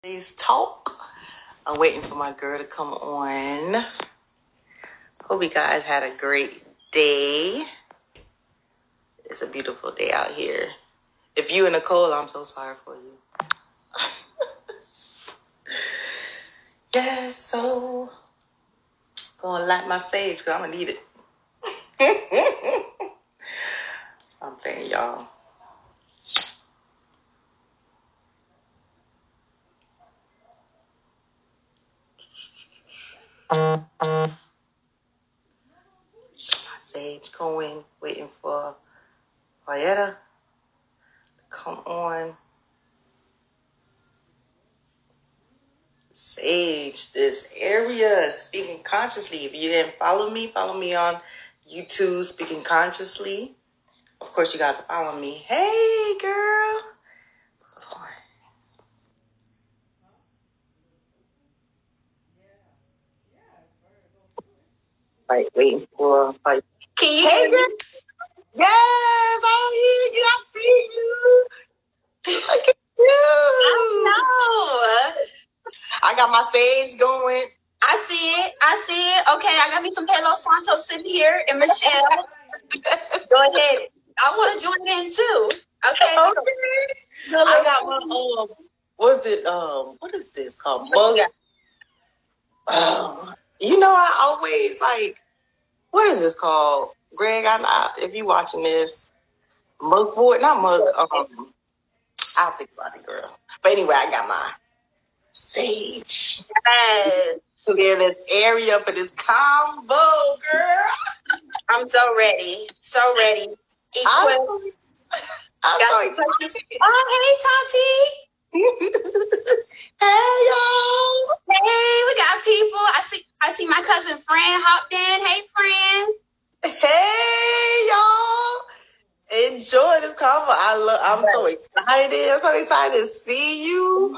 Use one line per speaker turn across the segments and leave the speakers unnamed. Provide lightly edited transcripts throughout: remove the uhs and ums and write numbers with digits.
Today's talk. I'm waiting for my girl to come on. Hope you guys had a great day. It's a beautiful day out here. If you in the cold, I'm so sorry for you. Yeah, so gonna light my sage because I'm gonna need it. I'm saying, y'all. My sage going, waiting for Paulyetta to come on. Sage, this area, Speaking Consciously. If you didn't follow me on YouTube, Speaking Consciously. Of course, you guys follow me. Hey, girl. Right, waiting for. Like, can you hear me? Yes, I hear you. I see you. Look at you. I know. I got my face going.
I see it. Okay, I got me some Palo Santo sitting here and Michelle. Go ahead. I want to join in too. Okay.
I got my what is this called? Mug. You know, I always like, what is this called? Greg, if you watching this, mug board, not mug, I'll think about it, girl. But anyway, I got my sage.
Yes.
Clear this area for this combo, girl.
I'm so ready. So ready.
I'm so excited.
Oh, hey, Tati.
Hey, y'all.
Hey, we got people. I see my cousin Fran hopped in. Hey, Fran.
Hey, y'all. Enjoy this combo. I'm so excited. I'm so excited to see you.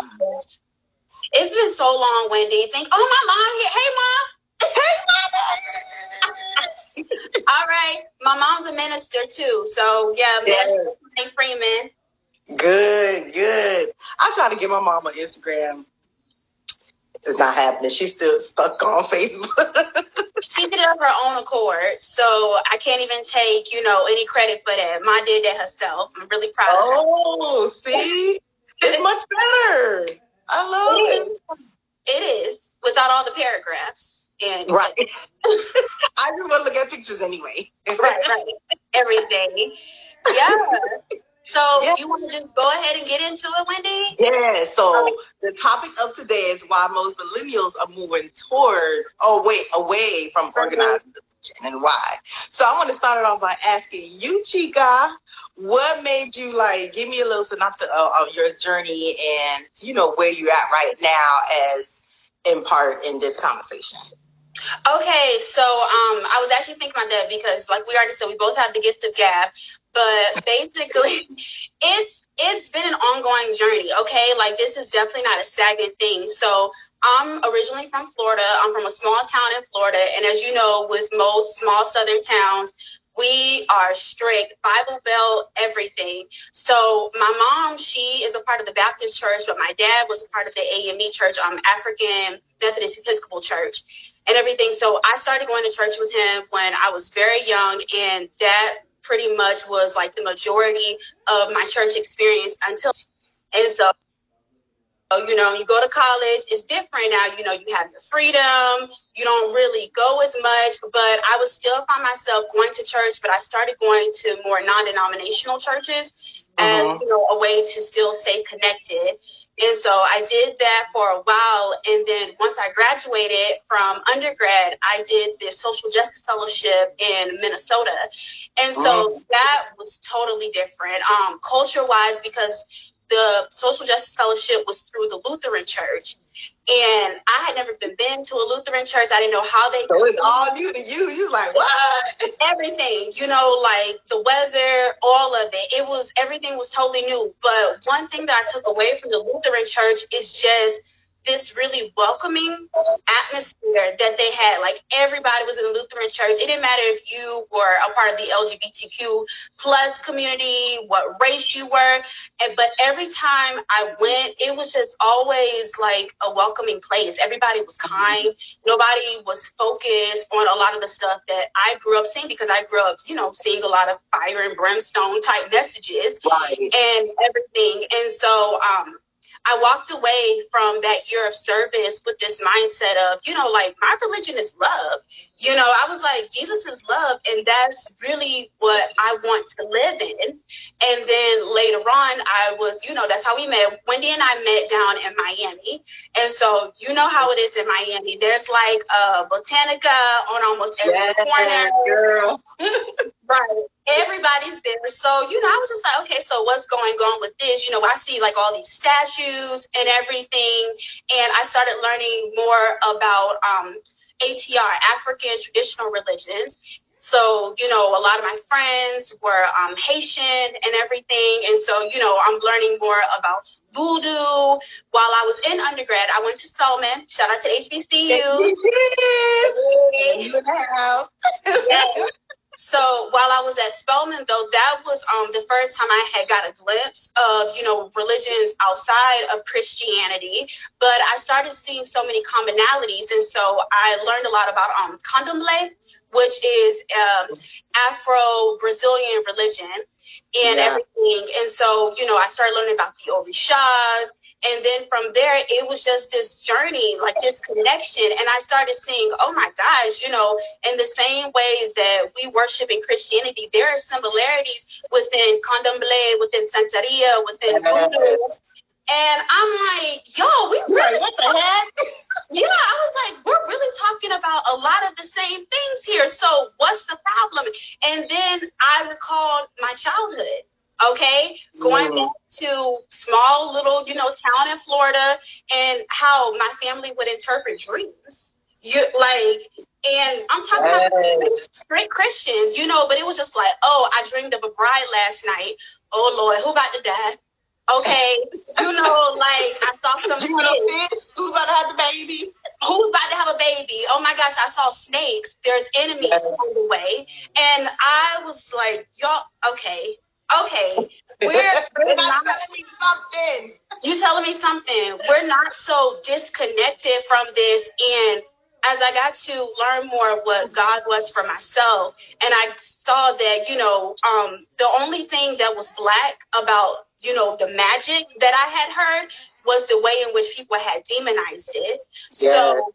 It's been so long, Wendy. My mom here. Hey, Mom.
Hey, Mama.
All right. My mom's a minister, too. So, yeah, Minister Freeman.
Good. I try to get my mom on Instagram. It's not happening. She's still stuck on Facebook.
She did it of her own accord. So, I can't even take, any credit for that. Ma did that herself. I'm really proud of her.
Oh, see? It's much better. I love it.
It is, without all the paragraphs. And
right. I just want to look at pictures anyway.
Right. Every day. Yeah. So you want to just go ahead and get into it, Wendy?
Yeah. So the topic of today is why most millennials are moving away from organized religion and why. So I want to start it off by asking you, Chica, what made you give me a little synopsis of your journey and, where you're at right now as in part in this conversation?
Okay, so I was actually thinking about that because, like we already said, we both have the gift of gab, but basically, it's been an ongoing journey. Okay, this is definitely not a stagnant thing. So I'm originally from Florida. I'm from a small town in Florida, and as you know, with most small southern towns, we are strict, Bible Belt, everything. So my mom, she is a part of the Baptist church, but my dad was a part of the AME church, African Methodist Episcopal Church, and everything. So I started going to church with him when I was very young, and that pretty much was the majority of my church experience and so you go to college, it's different now, you have the freedom, you don't really go as much, but I would still find myself going to church, but I started going to more non-denominational churches as, a way to still stay connected. And so I did that for a while, and then once I graduated from undergrad, I did the Social Justice Fellowship in Minnesota. And so that was totally different, culture-wise, because the Social Justice Fellowship was through the Lutheran Church, and I had never been to a Lutheran church. I didn't know how they.
So it's all new to you. You like what?
Everything, the weather, all of it. Everything was totally new. But one thing that I took away from the Lutheran Church is just this really welcoming atmosphere that they had. Like, everybody was in the Lutheran church. It didn't matter if you were a part of the LGBTQ plus community, what race you were. But every time I went, it was just always like a welcoming place. Everybody was kind. Nobody was focused on a lot of the stuff that I grew up seeing, because I grew up, seeing a lot of fire and brimstone type messages and everything. And so I walked away from that year of service with this mindset of, like, my religion is love. I was like, Jesus is love, and that's really what I want to live in. And then later on, I was, that's how we met. Wendy and I met down in Miami. And so you know how it is in Miami. There's like a Botanica on almost every corner.
Girl.
Right. Everybody's there. So, I was just like, okay, so what's going on with this? I see like all these statues and everything. And I started learning more about ATR, African traditional religions. So, a lot of my friends were Haitian and everything. And so, I'm learning more about voodoo. While I was in undergrad, I went to Spelman. Shout out to HBCU. Yes. So while I was at Spelman, though, that was the first time I had got a glimpse of, religions outside of Christianity. But I started seeing so many commonalities. And so I learned a lot about candomblé, which is Afro-Brazilian religion and everything. And so, I started learning about the orishas. And then from there, it was just this journey, like this connection. And I started seeing, oh my gosh, in the same ways that we worship in Christianity, there are similarities within candomblé, within Santeria, within voodoo. And I'm like, yo, we really, what the heck? Yeah, I was like, we're really talking about a lot of the same things here. So what's the problem? And then I recalled my childhood, okay? Going back to small little, town in Florida, and how my family would interpret dreams. And I'm talking about straight Christians, but it was just like, oh, I dreamed of a bride last night. Oh Lord, who about to die? Okay, I saw some fish.
Who's about to have the baby?
Who's about to have a baby? Oh my gosh, I saw snakes. There's enemies on the way. And I was like, y'all, okay. We're not telling me something. You telling me something. We're not so disconnected from this. And as I got to learn more of what God was for myself, and I saw that, the only thing that was black about, the magic that I had heard was the way in which people had demonized it. So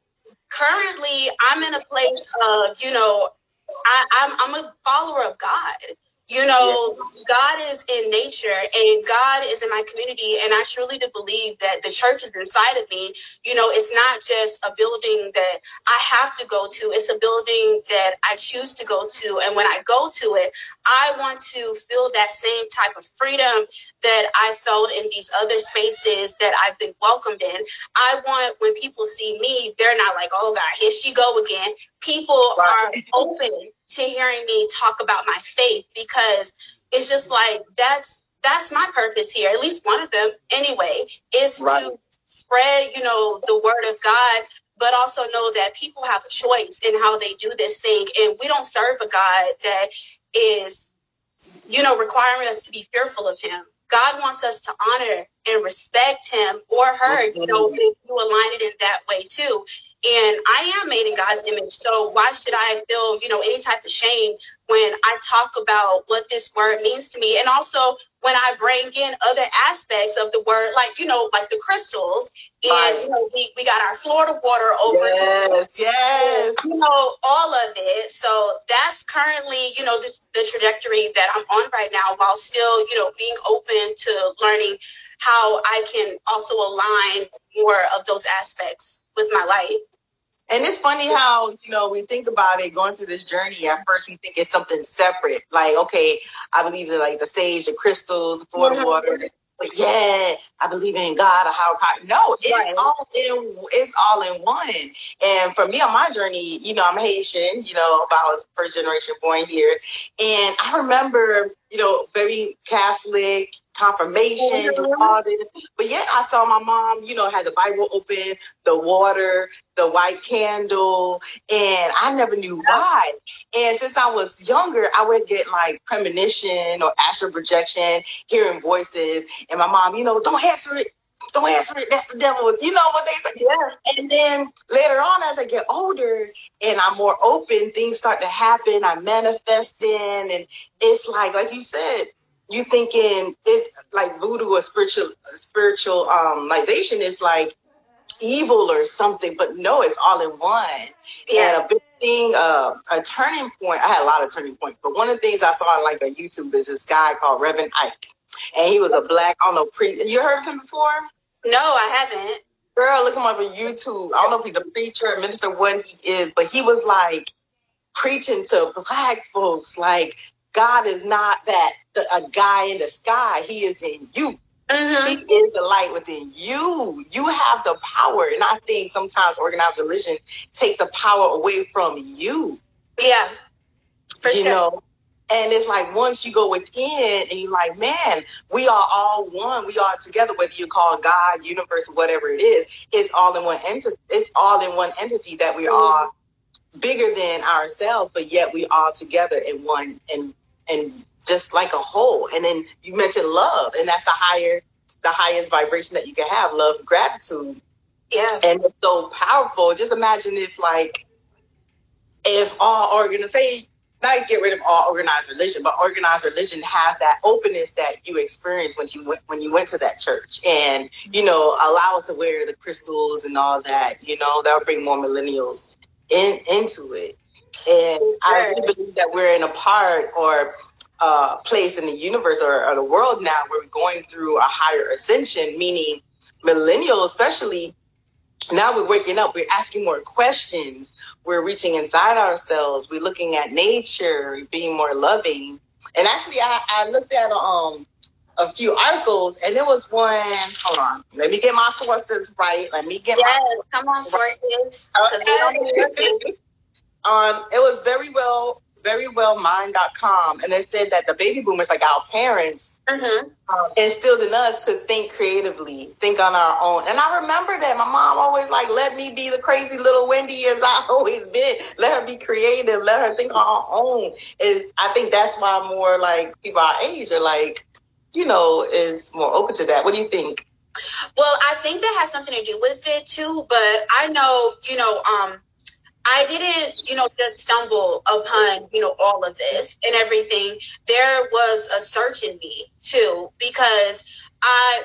currently I'm in a place of, I'm a follower of God. God is in nature, and God is in my community, and I truly do believe that the church is inside of me. It's not just a building that I have to go to. It's a building that I choose to go to, and when I go to it, I want to feel that same type of freedom that I felt in these other spaces that I've been welcomed in. I want, when people see me, they're not like, oh God, here she go again. People are open to hearing me talk about my faith, because it's just like that's my purpose here, at least one of them anyway, is to spread, the word of God, but also know that people have a choice in how they do this thing. And we don't serve a God that is, requiring us to be fearful of him. God wants us to honor and respect him or her, if you align it in that way too. And I am made in God's image, so why should I feel, any type of shame when I talk about what this word means to me? And also when I bring in other aspects of the word, like the crystals, and we got our Florida water over
Yes.
All of it. So that's currently, the trajectory that I'm on right now, while still, being open to learning how I can also align more of those aspects with my life.
And it's funny how, we think about it, going through this journey, at first we think it's something separate. Like, okay, I believe in like the sage, the crystals, the Florida water. But I believe in God, a higher power. No, it's all in one. And for me on my journey, I'm Haitian, I was first generation born here. And I remember, very Catholic, confirmation, all this. But yet I saw my mom, had the Bible open, the water, the white candle, and I never knew why. And since I was younger, I would get like premonition or astral projection, hearing voices, and my mom, don't answer it. Don't answer it. That's the devil. You know what they say? Yeah. And then later on, as I get older and I'm more open, things start to happen. I manifest in, and it's like you said, you thinking it's like voodoo or spiritualization is like evil or something, but no, it's all in one. Yeah. And a big thing, a turning point. I had a lot of turning points, but one of the things I saw on like a YouTube is this guy called Reverend Ike, and he was a black, priest. You heard of him before?
No, I haven't.
Girl, look him up on YouTube. I don't know if he's a preacher, a minister, what he is, but he was like preaching to black folks, like God is not a guy in the sky. He is in you. Mm-hmm. He is the light within you. You have the power, and I think sometimes organized religion takes the power away from you.
Yeah, for sure.
And it's like once you go within and you're like, man, we are all one. We are together, whether you call God, universe, whatever it is. It's all in one entity. It's all in one entity that we are bigger than ourselves, but yet we all together in one and just like a whole. And then you mentioned love, and that's the highest vibration that you can have, love, gratitude.
Yeah.
And it's so powerful. Just imagine if all organizations, not get rid of all organized religion, but organized religion has that openness that you experienced when you went to that church, and allow us to wear the crystals and all that. That would bring more millennials into it. And I really believe that we're in a part or place in the universe or the world now where we're going through a higher ascension, meaning millennials especially. Now we're waking up, we're asking more questions, we're reaching inside ourselves, we're looking at nature, being more loving. And actually, I looked at a few articles, and there was one, hold on, let me get my sources right.
Come on, sources.
It was verywellmind.com, and it said that the baby boomers, like our parents, instilled in us to think creatively, think on our own. And I remember that my mom always let me be the crazy little Wendy as I've always been. Let her be creative. Let her think on her own. I think that's why more people our age are is more open to that. What do you think?
Well, I think that has something to do with it too. But I know, I didn't, just stumble upon, all of this and everything. There was a search in me, too, because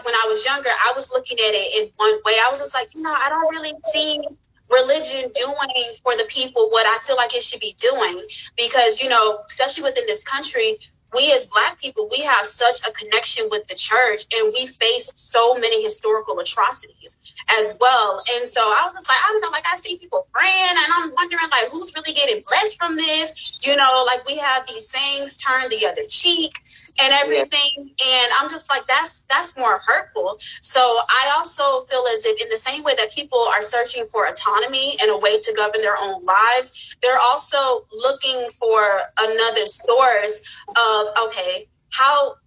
when I was younger, I was looking at it in one way. I was just like, I don't really see religion doing for the people what I feel like it should be doing, because, especially within this country, we as Black people, we have such a connection with the church, and we face so many historical atrocities as well. And so I was just like, I don't know, I see people praying, and I'm wondering, who's really getting blessed from this? We have these things turn the other cheek and everything. Yeah. And I'm just like, that's more hurtful. So I also feel as if in the same way that people are searching for autonomy and a way to govern their own lives, they're also looking for another source of, okay, how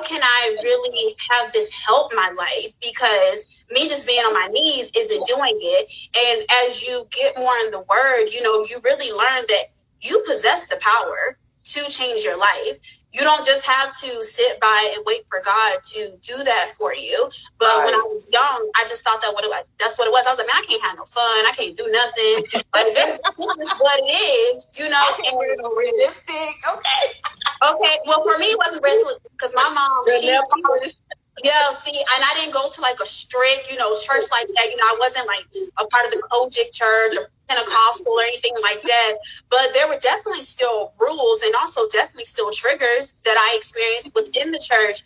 can I really have this help my life? Because me just being on my knees isn't doing it. And as you get more in the word, you really learn that you possess the power to change your life. You don't just have to sit by and wait for God to do that for you. But when I was young, I just thought that's what it was. I was like, man, I can't have no fun. I can't do nothing. But this is what it is,
I can't do no realistic.
Okay. Well, for me, it wasn't realistic because my mom, and I didn't go to a strict, church like that. I wasn't a part of the Kojic church or Pentecostal or anything like that. But there were definitely still rules and also definitely still triggers that I experienced within the church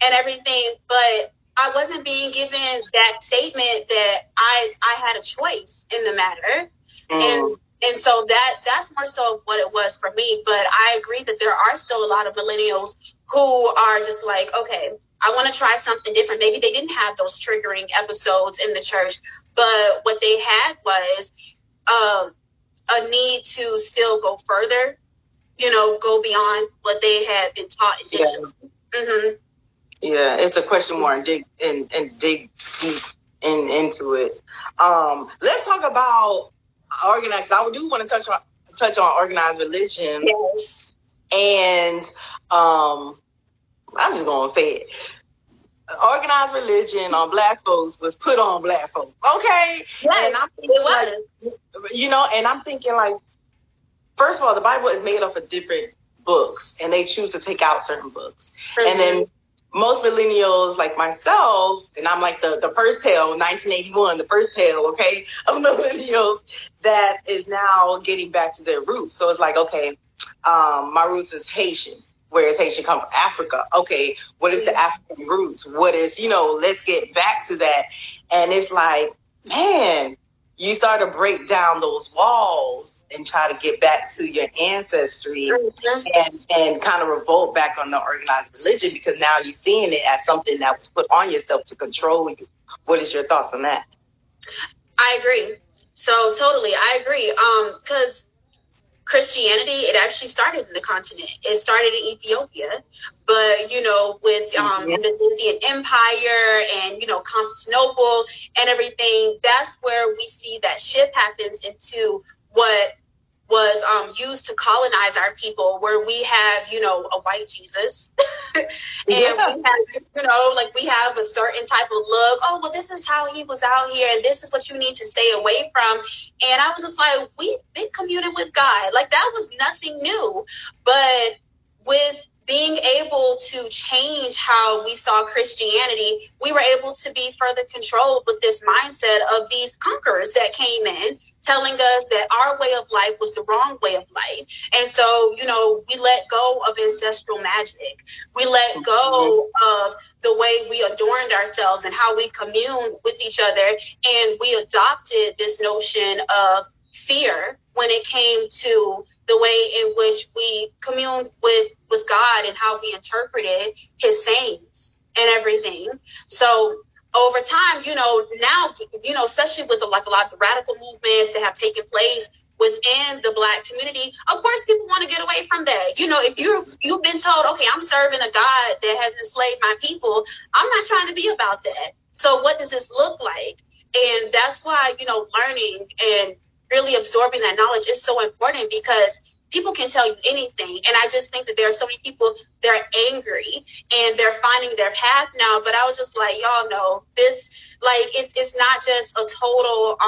and everything. But I wasn't being given that statement that I had a choice in the matter. And so that's more so what it was for me. But I agree that there are still a lot of millennials who are just like, okay, I want to try something different. Maybe they didn't have those triggering episodes in the church, but what they had was a need to still go further, go beyond what they had been taught initially.
Yeah. Yeah, it's a question more and dig deep into it. Let's talk about organized. I do want to touch on organized religion,
Yes.
and I'm just gonna say it. Organized religion on Black folks was put on Black folks, okay?
Yes,
and I'm thinking,
it was.
and I'm thinking like, first of all, the Bible is made up of different books, and they choose to take out certain books, and then most millennials like myself, and I'm like the first tale, 1981, the first tale, okay, of millennials that is now getting back to their roots. So it's like, okay, my roots is Haitian. Where is Haitian come from? Africa. Okay, what is the African roots? What is, let's get back to that. And it's like, man, you start to break down those walls and try to get back to your ancestry and kind of revolt back on the organized religion, because now you're seeing it as something that was put on yourself to control you. What is your thoughts on that?
I agree. So totally, I agree. Because Christianity, it actually started in the continent. It started in Ethiopia, but with the Byzantine Empire and Constantinople and everything, that's where we see that shift happens into what was used to colonize our people, where we have a white Jesus. And we have a certain type of look. Oh, well, this is how he was out here, and this is what you need to stay away from. And I was just like, we've been communing with God. Like, that was nothing new. But with being able to change how we saw Christianity, we were able to be further controlled with this mindset of these conquerors that came in, telling us that our way of life was the wrong way of life. And so, we let go of ancestral magic. We let go of the way we adorned ourselves and how we communed with each other. And we adopted this notion of fear when it came to the way in which we communed with God and how we interpreted his sayings and everything. So over time, now, especially with a lot of radical movements that have taken place within the Black community, of course, people want to get away from that. If you've been told, okay, I'm serving a God that has enslaved my people, I'm not trying to be about that. So what does this look like? And that's why, learning and really absorbing that knowledge is so important, because people can tell you anything. And I just think that there are so many people that are angry and they're finding their path now. But I was just like, y'all know this, like, it's not just a total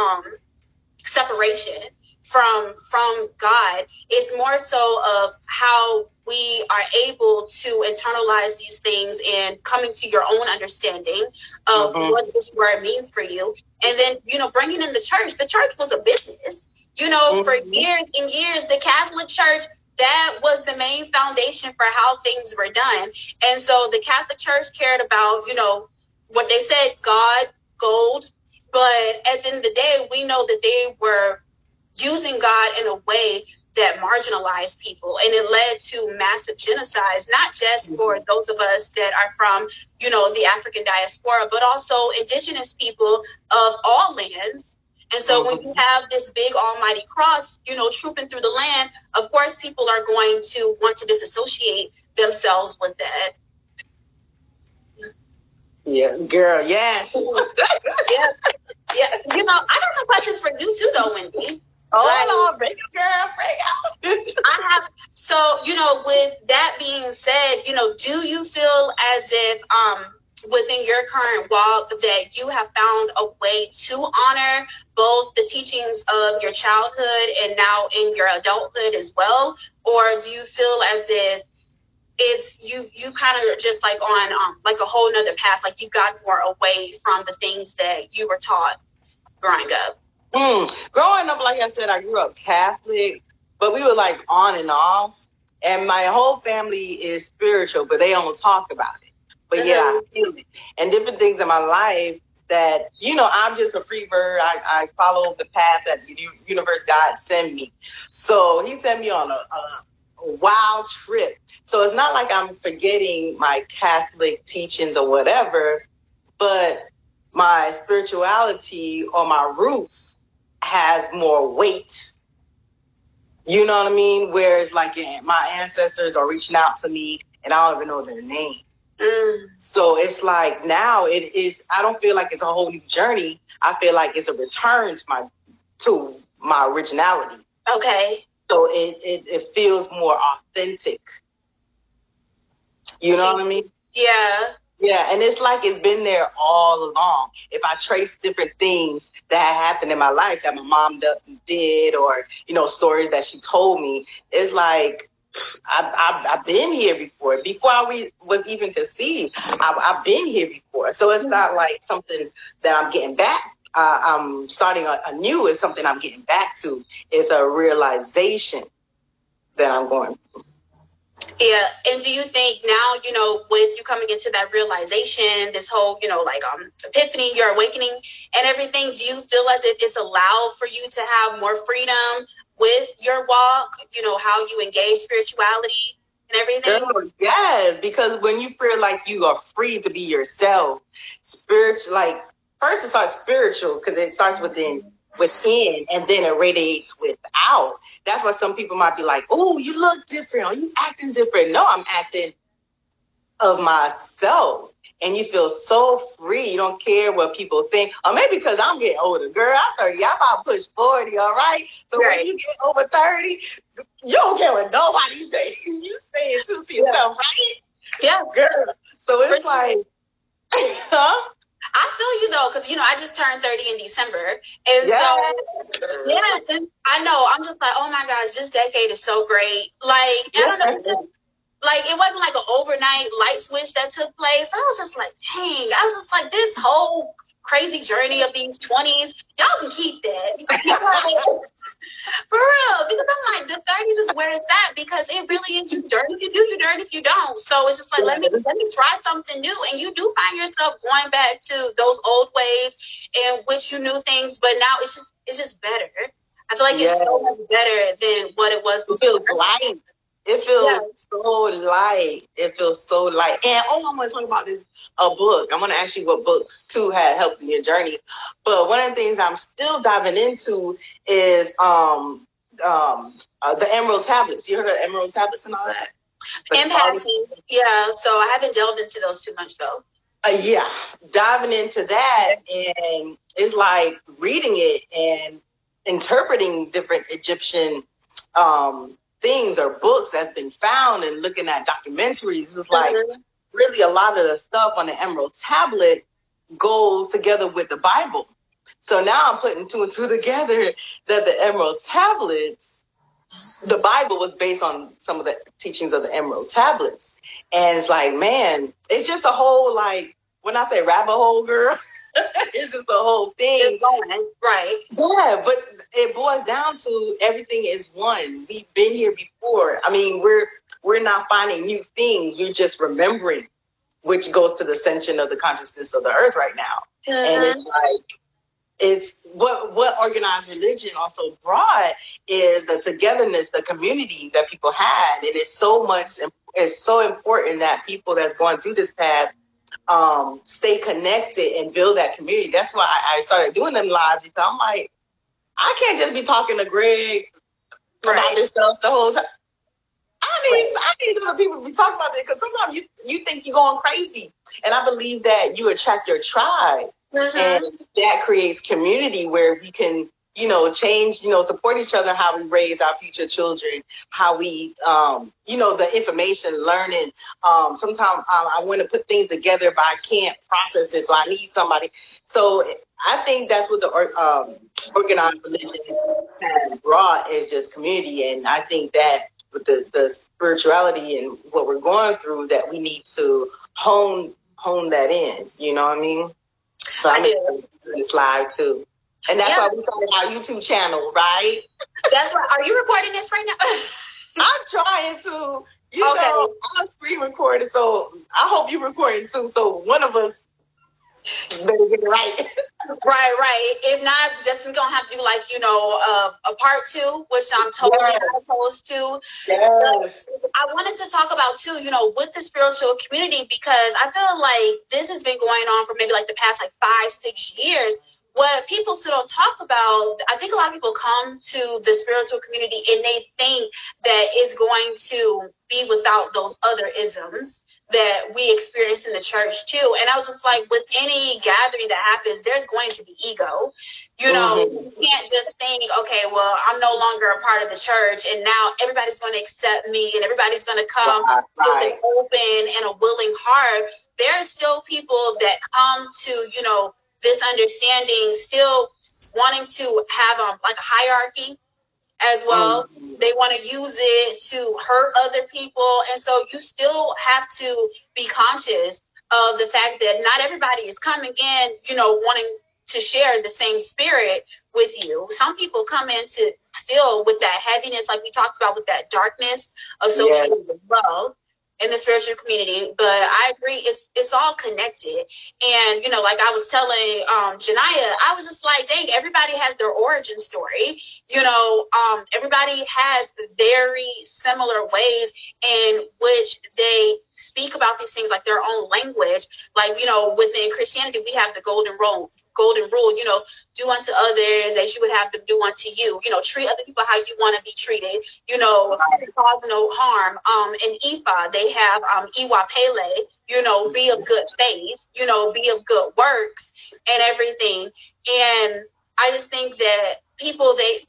separation from God. It's more so of how we are able to internalize these things and coming to your own understanding of what this word means for you. And then, bringing in the church. The church was a business. For years and years, the Catholic Church, that was the main foundation for how things were done. And so the Catholic Church cared about, what they said, God, gold. But at the end of the day, we know that they were using God in a way that marginalized people. And it led to massive genocides, not just for those of us that are from, the African diaspora, but also indigenous people of all lands. And so when you have this big almighty cross, trooping through the land, of course, people are going to want to disassociate themselves with that.
Yeah, girl, yes.
Yeah. I don't know questions for you too, though, Wendy.
Break it, girl, break out.
I have, so, with that being said, do you feel as if, within your current walk, that you have found a way to honor both the teachings of your childhood and now in your adulthood as well? Or do you feel as if it's you kind of just like on like a whole nother path, like you got more away from the things that you were taught growing up?
Growing up, like I said, I grew up Catholic, but we were like on and off. And my whole family is spiritual, but they don't talk about it. But yeah, I feel it. And different things in my life that, I'm just a free bird. I follow the path that the universe God sent me. So he sent me on a wild trip. So it's not like I'm forgetting my Catholic teachings or whatever, but my spirituality or my roots has more weight. You know what I mean? Whereas like my ancestors are reaching out to me and I don't even know their name. So it's like now it is, I don't feel like it's a whole new journey. I feel like it's a return to my originality.
Okay.
So it feels more authentic. You know what I mean?
Yeah.
Yeah, and it's like it's been there all along. If I trace different things that happened in my life that my mom did, or, you know, stories that she told me, it's like I've been here before I was even conceived. I've been here before. So it's not like something that I'm getting back. I'm starting anew. Is something I'm getting back to. It's a realization that I'm going through.
Yeah, and do you think now, you know, with you coming into that realization, this whole, you know, like epiphany, your awakening and everything, do you feel as if it's allowed for you to have more freedom with your walk, you know, how you engage spirituality and everything?
Girl, yes, because when you feel like you are free to be yourself, spiritual, like, first it starts spiritual because it starts within, and then it radiates without. That's why some people might be like, oh, you look different, or you acting different. No, I'm acting of myself. And you feel so free. You don't care what people think. Or maybe because I'm getting older. Girl, I'm 30. I'm about to push 40, all right? So
right.
When you get over 30, you don't care what nobody says. You say it to yourself, right?
Yeah.
Girl. So it's like, huh?
I feel you, though, because, you know, I just turned 30 in December. And so, yeah, I know. I'm just like, oh, my gosh, this decade is so great. Like, I don't know. Like, it wasn't like an overnight light switch that took place. I was just like, dang. I was just like, this whole crazy journey of these 20s, y'all can keep that. For real. Because I'm like, the 30s is where it's at, because it really is your journey. If you do, your journey. If you don't. So it's just like, let me try something new. And you do find yourself going back to those old ways in which you knew things, but now it's just better. I feel like it's so much better than what it was before.
It feels light. It feels so light. It feels so light. And I want to talk about this book. I want to ask you what books too had helped in your journey. But one of the things I'm still diving into is the Emerald Tablets. You heard of Emerald Tablets and all that?
Yeah. So I haven't delved into those too much though.
Yeah, diving into that, and it's like reading it and interpreting different Egyptian things or books that's been found, and looking at documentaries. It's like really a lot of the stuff on the Emerald Tablet goes together with the Bible. So now I'm putting two and two together that the Emerald Tablets, the Bible was based on some of the teachings of the Emerald Tablets. And it's like, man, it's just a whole, like, when I say rabbit hole, girl, it's just a whole thing.
Right.
Yeah, but it boils down to everything is one. We've been here before. I mean, we're not finding new things. We're just remembering, which goes to the ascension of the consciousness of the earth right now. And it's like, it's what organized religion also brought is the togetherness, the community that people had. And it's so important that people that's going through this path stay connected and build that community. That's why I started doing them lives, because I'm like, I can't just be talking to Greg about this stuff the whole time. I need other people to be talking about it, because sometimes you think you're going crazy. And I believe that you attract your tribe. And that creates community where we can, change, support each other, how we raise our future children, how we, the information, learning. Sometimes I want to put things together, but I can't process it, so I need somebody. So I think that's what the organized religion has brought, is just community. And I think that with the spirituality and what we're going through, that we need to hone that in, you know what I mean? So I'm going to do this live too. And that's why we started our YouTube channel, right?
That's why. Are you recording this right now?
I'm trying to. You know, I'm screen recording, so I hope you're recording too. So one of us better get it right.
Right. If not, that's going to have to do a part 2, which I'm totally not opposed to.
Yes.
I wanted to talk about too, with the spiritual community, because I feel like this has been going on for maybe like the past 5-6 years. What people still don't talk about, I think a lot of people come to the spiritual community and they think that it's going to be without those other isms. that we experience in the church too. And I was just like, with any gathering that happens, there's going to be ego. You know, you can't just think, okay, well, I'm no longer a part of the church, and now everybody's going to accept me, and everybody's going to come with an open and a willing heart. There are still people that come to, you know, this understanding, still wanting to have like a hierarchy as well. They want to use it to hurt other people. And so you still have to be conscious of the fact that not everybody is coming in, you know, wanting to share the same spirit with you. Some people come in to still with that heaviness, like we talked about, with that darkness associated with love in the spiritual community. But I agree, it's all connected. And, you know, like I was telling Janiyah, I was just like, dang, everybody has their origin story. You know, everybody has very similar ways in which they speak about these things, like their own language. Like, you know, within Christianity, we have the golden rule, you know, do unto others as you would have them do unto you. You know, treat other people how you want to be treated. You know, cause no harm. In Ifa, they have Iwa Pele, you know, be of good faith, you know, be of good works and everything. And I just think that people, they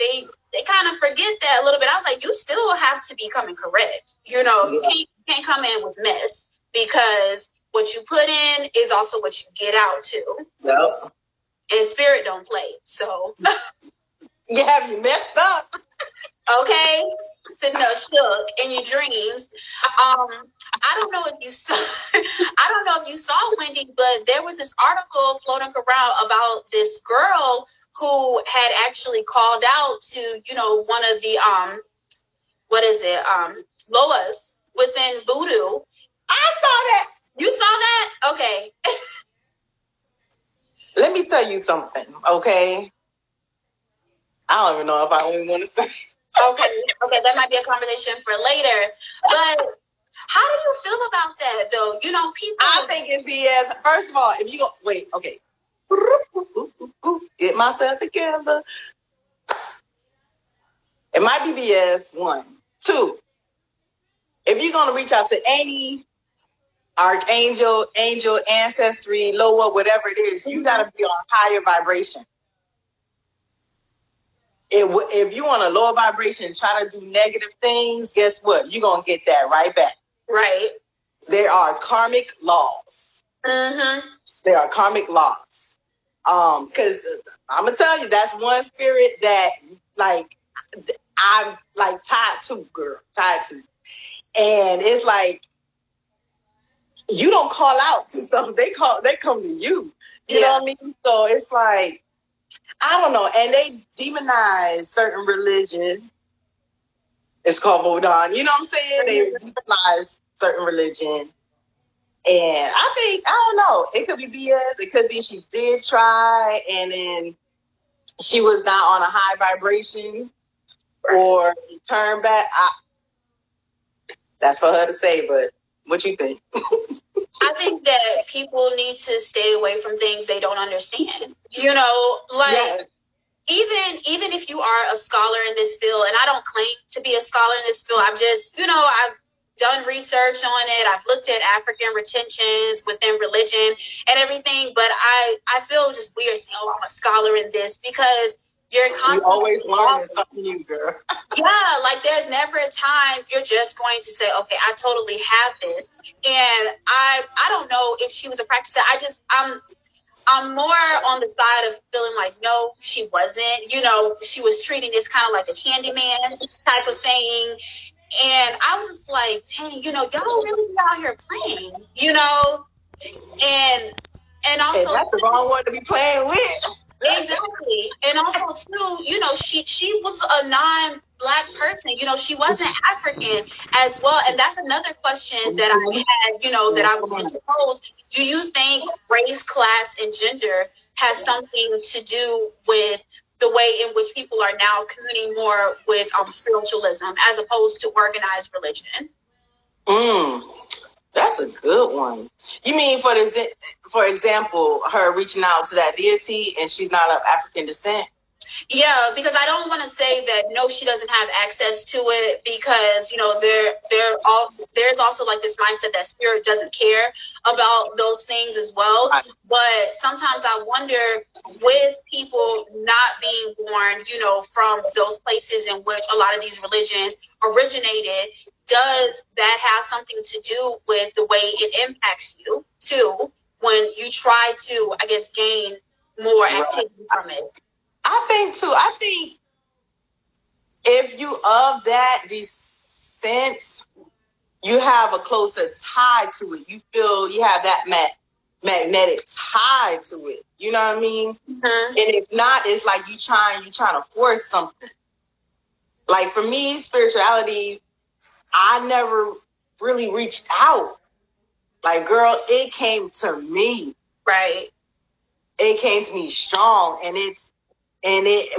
kind of forget that a little bit. I was like, you still have to be coming correct. You know, you can't come in with mess, because what you put in is also what you get out too.
Yep.
And spirit don't play, so.
You have you messed up.
Okay? Sitting up shook in your dreams. I don't know if you saw, Wendy, but there was this article floating around about this girl who had actually called out to, you know, one of the, Loas within Voodoo.
I saw that.
You saw that? Okay.
Let me tell you something, okay? I don't even know if I even want to say.
Okay, that might be a conversation for later. But how do you feel about that, though? You know, people.
I think it's BS. First of all, if you go, wait, okay. Get myself together. It might be BS, 1. 2, if you're going to reach out to any archangel, angel, ancestry, Loa, whatever it is, you got to be on higher vibration. If you on a lower vibration, try to do negative things, guess what? You're going to get that right back.
Right.
There are karmic laws. There are karmic laws. Because I'm going to tell you, that's one spirit that, like, I'm, like, tied to. And it's like, you don't call out to something. They come to you. You know what I mean? So it's like, I don't know. And they demonize certain religions. It's called Vodun. You know what I'm saying? They demonize certain religions. And I don't know. It could be BS. It could be she did try and then she was not on a high vibration or turned back. That's for her to say, but what you think?
I think that people need to stay away from things they don't understand. You know, like, even if you are a scholar in this field, and I don't claim to be a scholar in this field, I've just, you know, I've done research on it. I've looked at African retentions within religion and everything, but I feel just weird saying, oh, I'm a scholar in this, because you're constantly
always learning something new, girl.
Yeah, like there's never a time you're just going to say, okay, I totally have this. And I don't know if she was a practitioner. I'm more on the side of feeling like, no, she wasn't. You know, she was treating this kind of like a Candyman type of thing. And I was like, dang, you know, y'all really be out here playing, you know? And also,
and that's the wrong one to be playing with.
Exactly. And also, too, you know, she was a non-Black person. You know, she wasn't African as well. And that's another question that I had, you know, that I was going to pose. Do you think race, class, and gender has something to do with the way in which people are now communing more with spiritualism as opposed to organized religion?
That's a good one. You mean, for example, her reaching out to that deity and she's not of African descent?
Yeah, because I don't want to say that no, she doesn't have access to it, because there's also like this mindset that spirit doesn't care about those things as well.
Right.
But sometimes I wonder, with people not being born, from those places in which a lot of these religions originated, does that have something to do with the way it impacts you too when you try to, I guess, gain more activity from it?
I think too. I think if you of that descent, you have a closer tie to it. You feel you have that magnetic tie to it. You know what I mean?
Mm-hmm.
And if not, it's like you trying to force something. Like for me, spirituality, I never really reached out. Like, girl, it came to me.
Right.
It came to me strong, and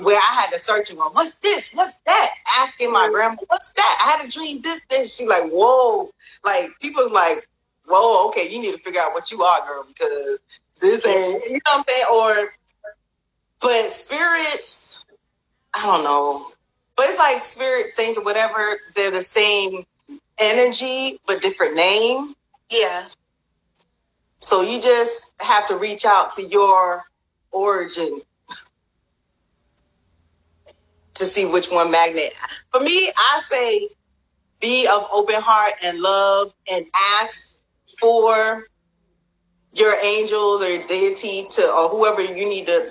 where I had to search and go, what's this? What's that? Asking my grandma, what's that? I had a dream, this. She like, whoa. Like, people's like, whoa, okay, you need to figure out what you are, girl, because this ain't, you know what I'm saying? But spirits, I don't know. But it's like spirit things or whatever, they're the same energy, but different name.
Yeah.
So you just have to reach out to your origin to see which one magnet. For me, I say be of open heart and love, and ask for your angels or your deity or whoever you need to,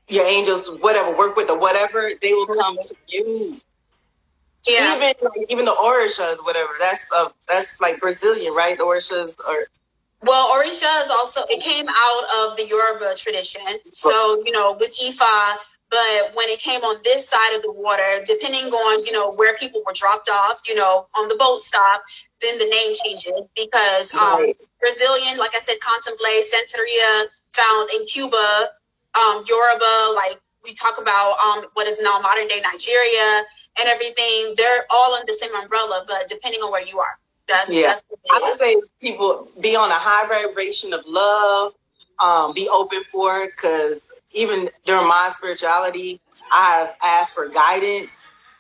your angels, whatever, work with or whatever, they will come to you.
Yeah.
Even the Orishas, whatever. That's like Brazilian, right? The Orishas are.
Well, Orisha is also, it came out of the Yoruba tradition. So, with Ifa, but when it came on this side of the water, depending on, where people were dropped off, on the boat stop, then the name changes, because Brazilian, like I said, Contemplate, Santeria, found in Cuba, Yoruba, like we talk about what is now modern day Nigeria and everything, they're all under the same umbrella, but depending on where you are. That's
I would say people be on a high vibration of love, be open for it, because even during my spirituality, I've asked for guidance,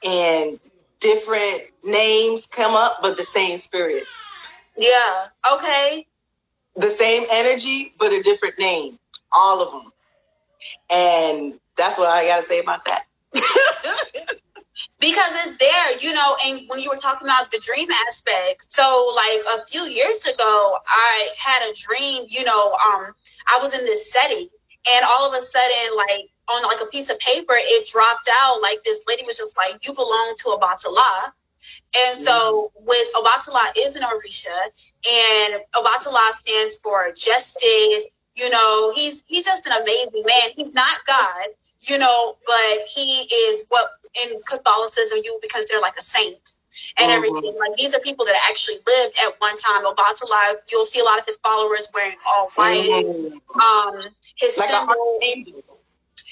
and different names come up, but the same spirit.
Yeah, okay.
The same energy, but a different name, all of them. And that's what I got to say about that.
Because it's there, and when you were talking about the dream aspect, so like a few years ago, I had a dream, I was in this setting, and all of a sudden, like on like a piece of paper, it dropped out, like this lady was just like, you belong to Obatala. And so with Obatala is an Orisha, and Obatala stands for justice. He's just an amazing man. He's not God, but he is what in Catholicism you would consider like a saint and everything. Like, these are people that actually lived at one time. Obatala, you'll see a lot of his followers wearing all white. His
like
symbol.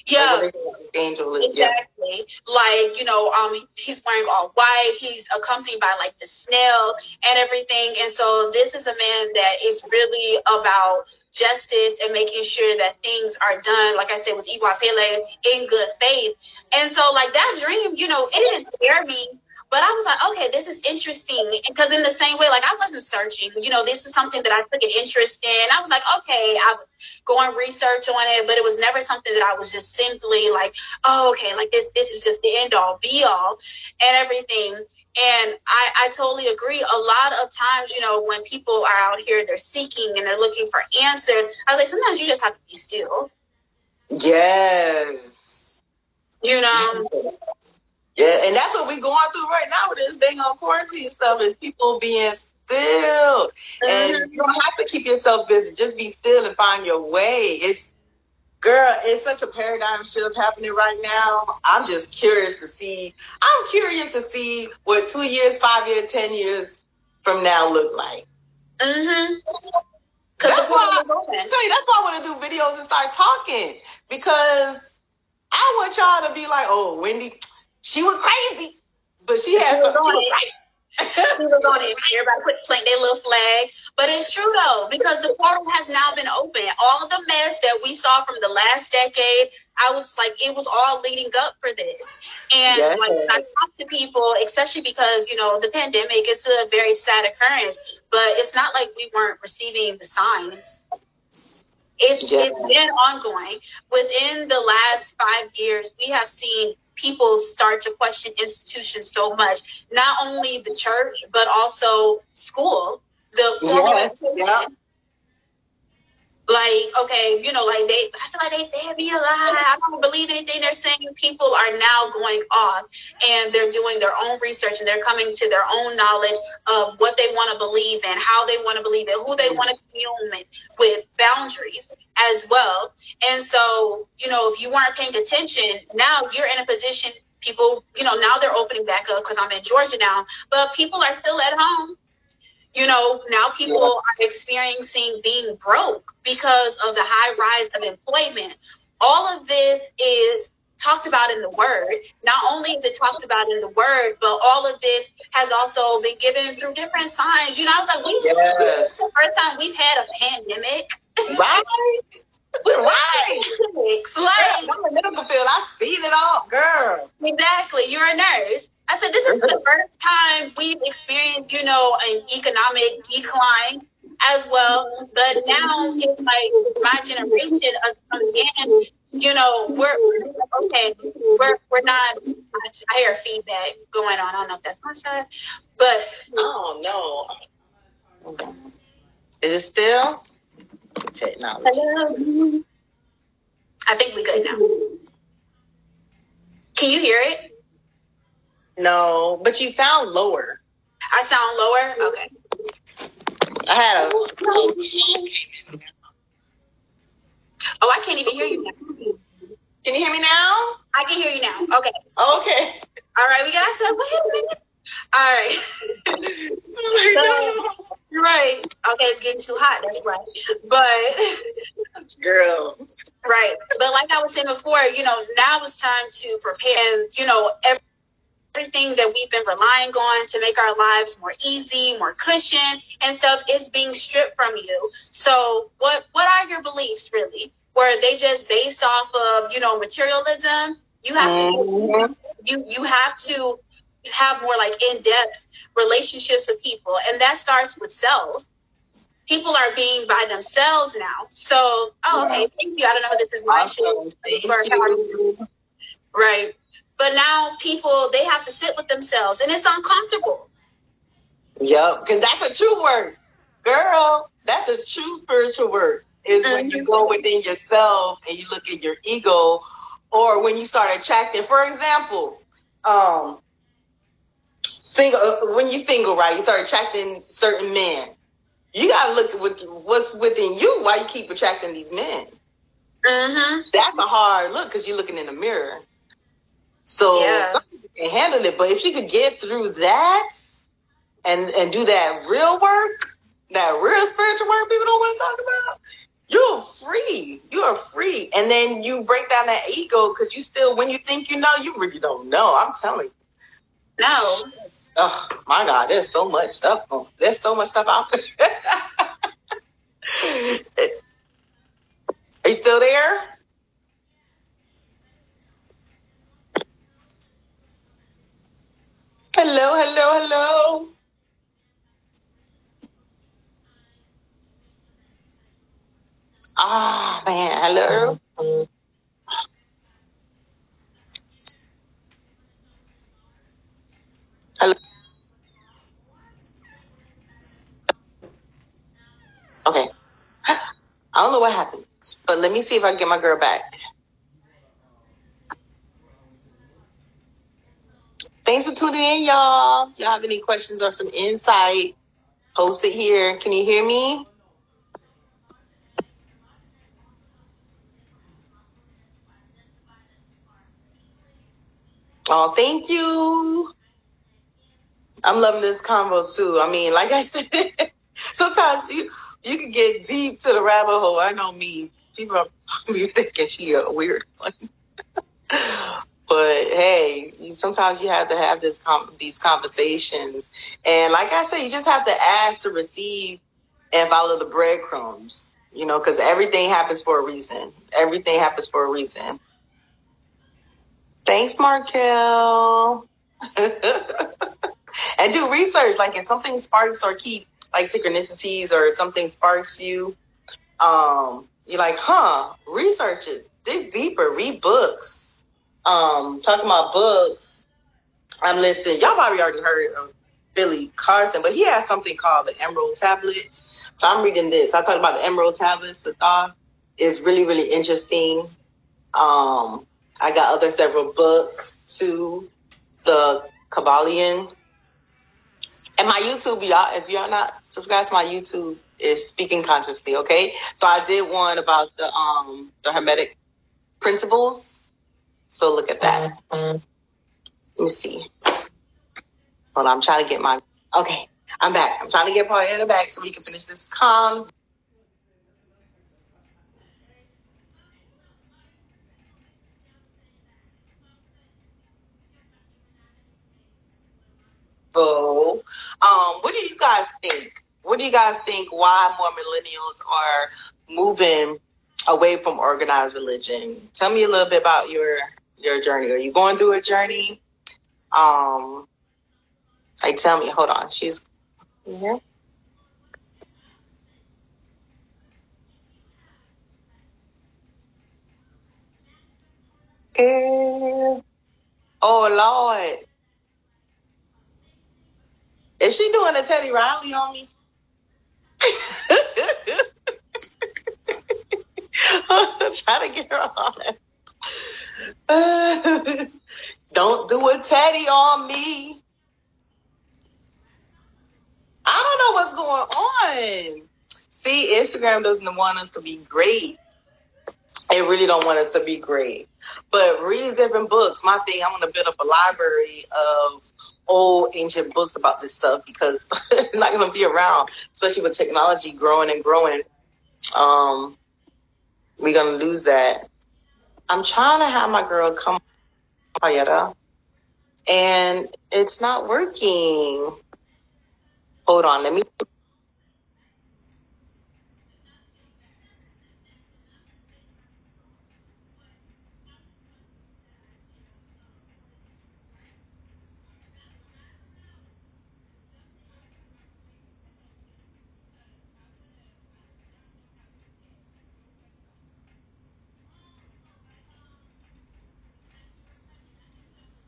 Yeah,
angel,
exactly. Like, he's wearing all white. He's accompanied by like the snail and everything. And so this is a man that is really about justice and making sure that things are done, like I said, with Iguapele, in good faith. And so like that dream, it didn't scare me. But I was like, okay, this is interesting, because in the same way, like, I wasn't searching. This is something that I took an interest in. I was like, okay, I was going research on it, but it was never something that I was just simply like, oh, okay, like this is just the end all, be all, and everything. And I totally agree. A lot of times, when people are out here, they're seeking and they're looking for answers. I was like, sometimes you just have to be still.
Yes. Yeah, and that's what we're going through right now with this dang on quarantine stuff, is people being still. And you don't have to keep yourself busy. Just be still and find your way. It's such a paradigm shift happening right now. I'm just curious to see what 2 years, 5 years, 10 years from now look like. That's why I want to do videos and start talking, because I want y'all to be like, oh, Wendy, she was crazy, but she had some right.
She was on it. Everybody plant their little flag. But it's true, though, because the portal has now been open. All of the mess that we saw from the last decade I was like, it was all leading up for this. And like I talk to people, especially because, you know, the pandemic is a very sad occurrence, but it's not like we weren't receiving the signs. It's been ongoing. Within the last 5 years, we have seen people start to question institutions so much, not only the church, but also school, the formal education. Like, okay, you know, like I feel like they said me a lie. I don't believe anything they're saying. People are now going off and they're doing their own research and they're coming to their own knowledge of what they want to believe and how they want to believe it, who they want to commune with boundaries as well. And so, you know, if you weren't paying attention, now you're in a position, people, you know, now they're opening back up because I'm in Georgia now, but people are still at home. You know, now people are experiencing being broke because of the high rise of employment. All of this is talked about in the Word. Not only is it talked about in the Word, but all of this has also been given through different signs. You know, I was like, this is the first time we've had a pandemic.
Right. Right. Like, I'm in the medical field. I've seen it all, girl.
Exactly. You're a nurse. I said, this is the first time we've experienced, you know, an economic decline as well. But now it's like my generation again, you know, we're not. I hear feedback going on. I don't know if that's my side, but
oh no. Is it still? Technology.
Hello. I think we good now. Can you hear it?
No, but you sound lower.
I sound lower? Okay.
I had a...
Oh, I can't even hear you now.
Can you hear me now?
I can hear you now. Okay.
Okay.
All right, we got some. Wait a minute. All right. So, right. Okay, it's getting too hot. That's right. But...
Girl.
Right. But like I was saying before, you know, now it's time to prepare, and, you know, everything that we've been relying on to make our lives more easy, more cushioned and stuff is being stripped from you. So what are your beliefs really? Were they just based off of, you know, materialism? You have to you have to have more like in-depth relationships with people, and that starts with self. People are being by themselves now. So, okay, thank you. I don't know if this is my show. Right. But now people, they have to sit with themselves, and it's uncomfortable.
Yep, because that's a true word. Girl, that's a true spiritual word, is when you go within yourself and you look at your ego, or when you start attracting, for example, when you're single, right, you start attracting certain men. You got to look at what's within you while you keep attracting these men. That's a hard look because you're looking in the mirror. So some people can handle it, but if she could get through that and do that real work, that real spiritual work people don't want to talk about, you're free. You are free. And then you break down that ego because you still, when you think you know, you really don't know. I'm telling you.
No.
Oh, my God, there's so much stuff. There's so much stuff out there. Are you still there? Hello. Ah, man, hello. Hello. Okay. I don't know what happened, but let me see if I can get my girl back. Thanks for tuning in, y'all. If y'all have any questions or some insight, post it here. Can you hear me? Oh, thank you. I'm loving this convo, too. I mean, like I said, sometimes you can get deep to the rabbit hole. I know me. People are probably thinking she a weird one. But, hey, sometimes you have to have these conversations. And like I said, you just have to ask to receive and follow the breadcrumbs, you know, because everything happens for a reason. Everything happens for a reason. Thanks, Markel. And do research. Like if something sparks or keeps like synchronicities or something sparks you, you're like, research it. Dig deeper. Read books. Talking about books, I'm listening. Y'all probably already heard of Billy Carson, but he has something called the Emerald Tablet. So I'm reading this. I talked about the Emerald Tablets. The thought is really, really interesting. I got other several books too. The Kabbalion. And my YouTube, y'all, if you're not subscribed to my YouTube, is Speaking Consciously, okay? So I did one about the Hermetic principles. So look at that. Let me see. Hold on, I'm trying to get my... Okay, I'm back. I'm trying to get Paulyetta back so we can finish this convo. What do you guys think? What do you guys think why more millennials are moving away from organized religion? Tell me a little bit about your journey. Are you going through a journey? Tell me, hold on. She's here. Oh, Lord. Is she doing a Teddy Riley on me? Try to get her on. Don't do a Teddy on me. I don't know what's going on. See, Instagram doesn't want us to be great. It really don't want us to be great. But read different books. My thing, I want to build up a library of old ancient books about this stuff because it's not going to be around, especially with technology growing and growing. We're going to lose that. I'm trying to have my girl come on, Paulyetta, and it's not working. Hold on, let me...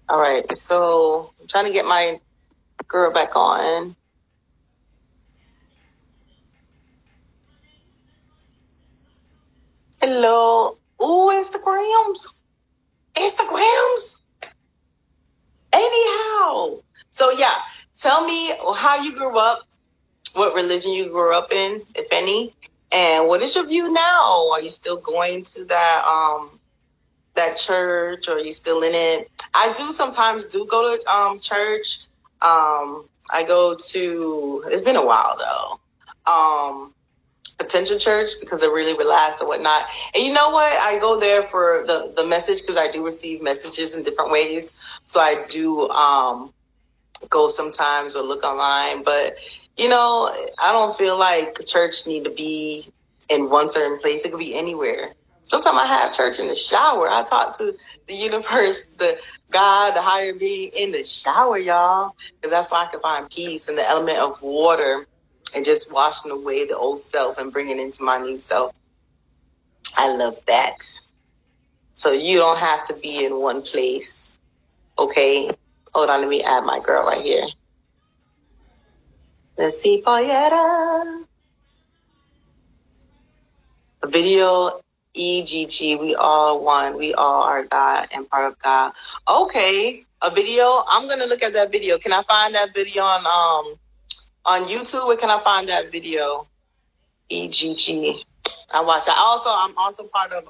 All right, so I'm trying to get my girl back on. Hello. Ooh, Instagrams. Anyhow. So, yeah, tell me how you grew up, what religion you grew up in, if any, and what is your view now? Are you still going to that church, or are you still in it? I do sometimes go to church. I go to, it's been a while though, Potential Church because they're really relaxed and whatnot. And you know what? I go there for the message because I do receive messages in different ways. So I do go sometimes or look online. But, you know, I don't feel like the church need to be in one certain place. It could be anywhere. Sometimes I have church in the shower. I talk to the universe, the God, the higher being in the shower, y'all, because that's why I can find peace in the element of water and just washing away the old self and bringing into my new self. I love that. So you don't have to be in one place, okay? Hold on, let me add my girl right here. Let's see, Paulyetta. A video, EGG, we all one. We all are God and part of God. Okay, a video. I'm going to look at that video. Can I find that video on YouTube, or can I find that video? EGG. I watch that. I'm also part of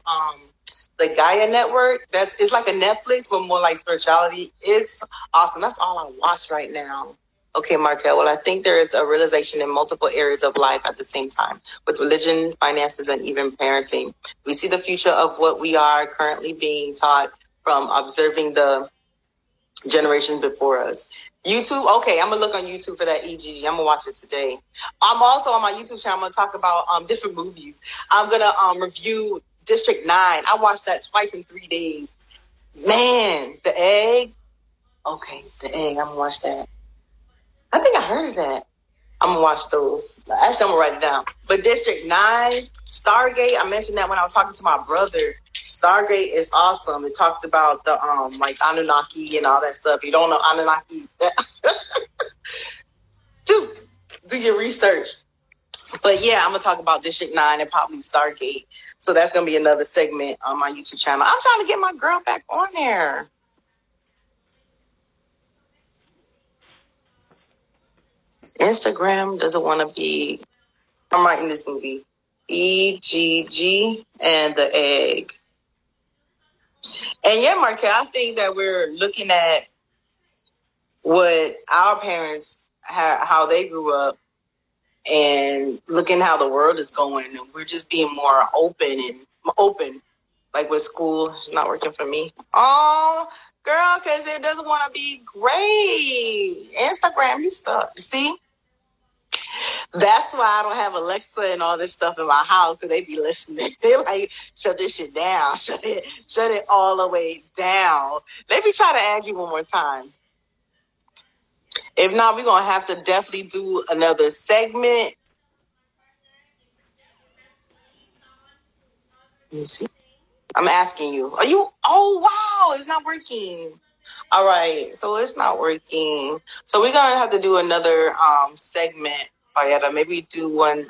the Gaia Network. It's like a Netflix, but more like spirituality. It's awesome. That's all I watch right now. Okay, Markel. Well, I think there is a realization in multiple areas of life at the same time, with religion, finances, and even parenting. We see the future of what we are currently being taught from observing the generations before us. YouTube, okay, I'm going to look on YouTube for that EGG. I'm going to watch it today. I'm also on my YouTube channel. I'm going to talk about different movies. I'm going to review District 9. I watched that twice in 3 days. Man, the egg. Okay, the egg. I'm gonna watch that. I think I heard of that. I'm gonna watch those. Actually, I'm gonna write it down. But District 9, Stargate. I mentioned that when I was talking to my brother. Stargate is awesome. It talks about the like Anunnaki and all that stuff. You don't know Anunnaki? Just do your research. But yeah, I'm gonna talk about District 9 and probably Stargate. So that's gonna be another segment on my YouTube channel. I'm trying to get my girl back on there. Instagram doesn't want to be. I'm writing this movie. EGG and the egg. And yeah, Marquette, I think that we're looking at what our parents, how they grew up, and looking how the world is going. And we're just being more open. Like with school, it's not working for me. Oh, girl, because it doesn't want to be great. Instagram, you stuck. See? That's why I don't have Alexa and all this stuff in my house, because they be listening. They like, shut this shit down. Shut it all the way down. Let me try to add you one more time. If not, we're going to have to definitely do another segment. Let me see. I'm asking you. Are you? Oh, wow. It's not working. All right. So it's not working. So we're going to have to do another segment. Paulyetta. Maybe do one